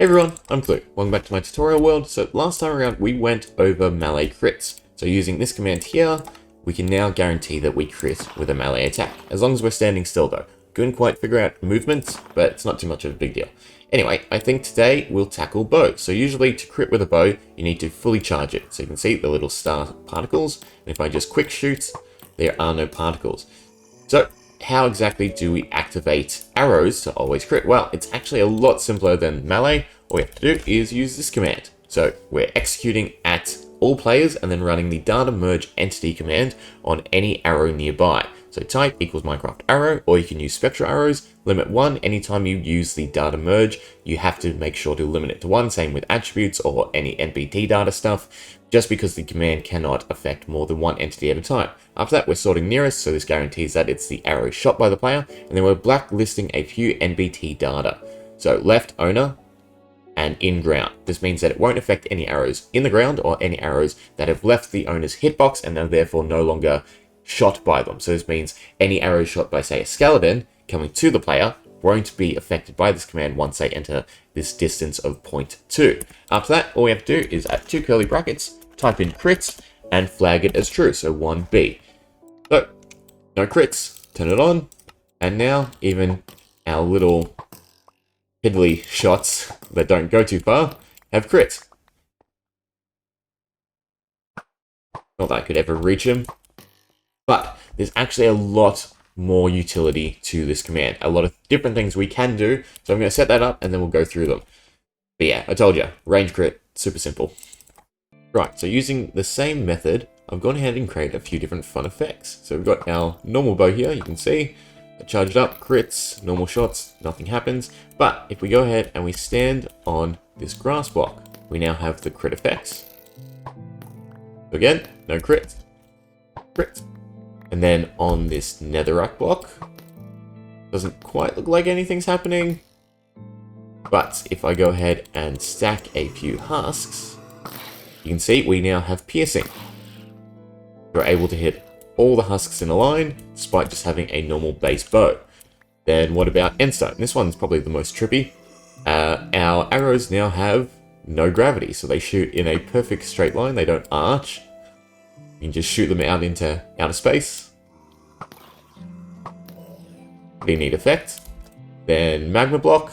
Hey everyone, I'm Clue. Welcome back to my tutorial world. So last time around we went over melee crits. So using this command here, we can now guarantee that we crit with a melee attack. As long as we're standing still though. Couldn't quite figure out movements, but it's not too much of a big deal. Anyway, I think today we'll tackle bow. So usually to crit with a bow, you need to fully charge it. So you can see the little star particles. And if I just quick shoot, there are no particles. So how exactly do we activate arrows to always crit? Well, it's actually a lot simpler than melee. All we have to do is use this command. So we're executing at all players and then running the data merge entity command on any arrow nearby. So type equals Minecraft arrow, or you can use spectral arrows. Limit 1, anytime you use the data merge, you have to make sure to limit it to 1, same with attributes or any NPT data stuff, just because the command cannot affect more than one entity at a time. After that, we're sorting nearest, so this guarantees that it's the arrow shot by the player, and then we're blacklisting a few NPT data. So left owner and in ground. This means that it won't affect any arrows in the ground or any arrows that have left the owner's hitbox and are therefore no longer shot by them. So this means any arrows shot by, say, a skeleton coming to the player won't be affected by this command once they enter this distance of 0.2. After that, all we have to do is add two curly brackets, type in crits, and flag it as true, so 1B. So, no crits, turn it on, and now even our little piddly shots that don't go too far have crits. Not that I could ever reach him. But there's actually a lot more utility to this command. A lot of different things we can do. So I'm going to set that up and then we'll go through them. But yeah, I told you, range crit, super simple. Right, so using the same method, I've gone ahead and created a few different fun effects. So we've got our normal bow here, you can see. I charge it up, crits, normal shots, nothing happens. But if we go ahead and we stand on this grass block, we now have the crit effects. So again, no crits. Crits. And then on this netherrack block, doesn't quite look like anything's happening. But if I go ahead and stack a few husks, you can see we now have piercing. We're able to hit all the husks in a line, despite just having a normal base bow. Then what about endstone? This one's probably the most trippy. Our arrows now have no gravity, so they shoot in a perfect straight line, they don't arch. You can just shoot them out into outer space. Pretty neat effect. Then magma block.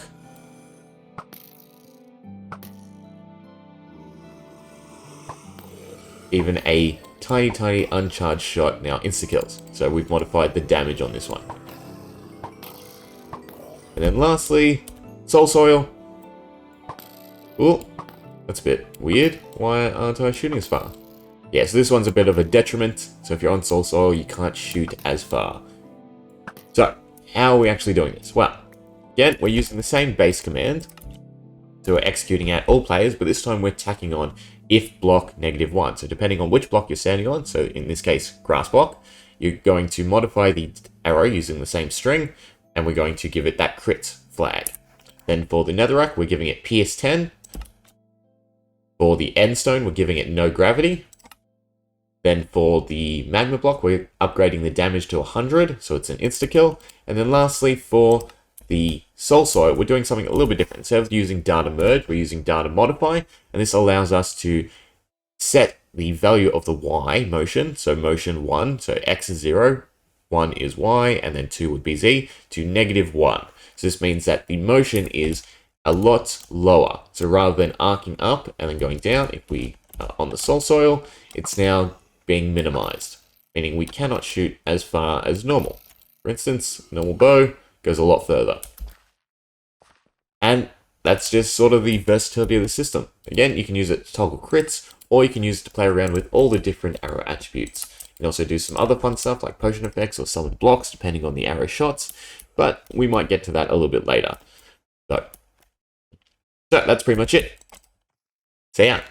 Even a tiny uncharged shot now insta-kills. So we've modified the damage on this one. And then lastly, soul soil. Ooh, that's a bit weird. Why aren't I shooting as far? Yeah, so this one's a bit of a detriment. So if you're on soul soil, you can't shoot as far. So how are we actually doing this? Well, again, we're using the same base command. So we're executing at all players, but this time we're tacking on if block -1. So depending on which block you're standing on, so in this case, grass block, you're going to modify the arrow using the same string, and we're going to give it that crit flag. Then for the netherrack, we're giving it pierce 10. For the endstone, we're giving it no gravity. Then for the magma block, we're upgrading the damage to 100, so it's an insta-kill. And then lastly, for the soul soil, we're doing something a little bit different. Instead of using data merge, we're using data modify, and this allows us to set the value of the Y motion, so motion 1, so X is 0, 1 is Y, and then 2 would be Z, to -1. So this means that the motion is a lot lower. So rather than arcing up and then going down, if we are on the soul soil, it's now being minimized, meaning we cannot shoot as far as normal. For instance, normal bow goes a lot further. And that's just sort of the versatility of the system. Again, you can use it to toggle crits, or you can use it to play around with all the different arrow attributes. You can also do some other fun stuff like potion effects or summon blocks, depending on the arrow shots, but we might get to that a little bit later. So that's pretty much it. See ya.